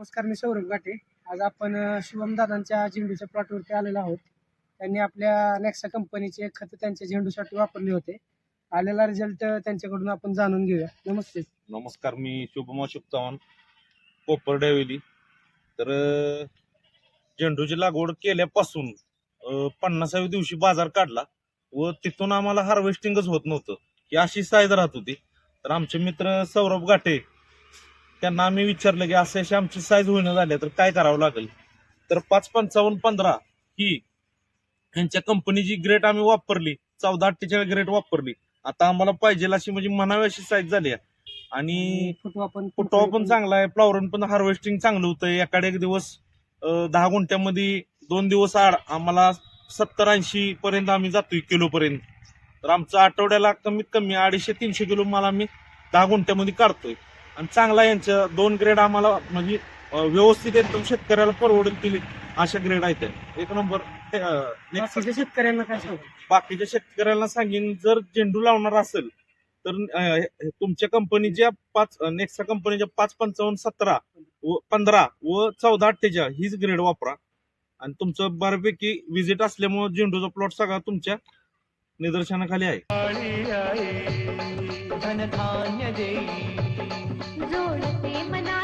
नमस्कार, मी सौरभ घाटे. आज आपण शुभम दादांच्या झेंडूच्या प्लॉटवरती आलेलो आहोत. त्यांनी आपल्या नेक्सा कंपनीचे खत त्यांच्या झेंडूसाठी वापरले होते. आलेला रिझल्ट त्यांच्याकडून आपण जाणून घेऊया. नमस्ते. नमस्कार, मी शुभम अशोक चव्हाण, कोपर डेवेली. तर झेंडूची लागवड केल्यापासून 50व्या दिवशी बाजार काढला व तिथून आम्हाला हार्वेस्टिंगच होत नव्हतं की अशी साईज राहत होती. तर आमचे मित्र सौरभ घाटे त्यांना आम्ही विचारलं की असे आमची साईज होईना झाल्या तर काय करावं लागेल. तर 55515 ही यांच्या कंपनीची ग्रेड आम्ही वापरली, 1448 ग्रेड वापरली. आता आम्हाला पाहिजे अशी म्हणजे म्हणावी अशी साईज झाली आहे. आणि फुटवा पण चांगला आहे, फ्लॉवरन पण हार्वेस्टिंग चांगलं होतं. एकाडे एक दिवस 10 गुंठ्यामध्ये 2 दिवस आड आम्हाला 70-80 पर्यंत आम्ही जातोय किलो पर्यंत. तर आमचं आठवड्याला कमीत कमी 250-300 किलो माल आम्ही 10 गुंठ्यामध्ये काढतोय. आणि चांगला यांच्या 2 ग्रेड आम्हाला म्हणजे व्यवस्थित एकदम शेतकऱ्याला परवडतील अशा ग्रेड आहेत. एक नंबर. शेतकऱ्यांना काय सांगू? बाकीच्या शेतकऱ्यांना सांगेन, जर झेंडू लावणार असेल तर तुमच्या कंपनीच्या नेक्सा कंपनीच्या 55517 व 15 व 1448 हीच ग्रेड वापरा. आणि तुमचं बऱ्यापैकी विजिट असल्यामुळे झेंडूचा प्लॉट सगळा तुमच्या निदर्शनाखाली आहे. धन धान्य देई जोडते मना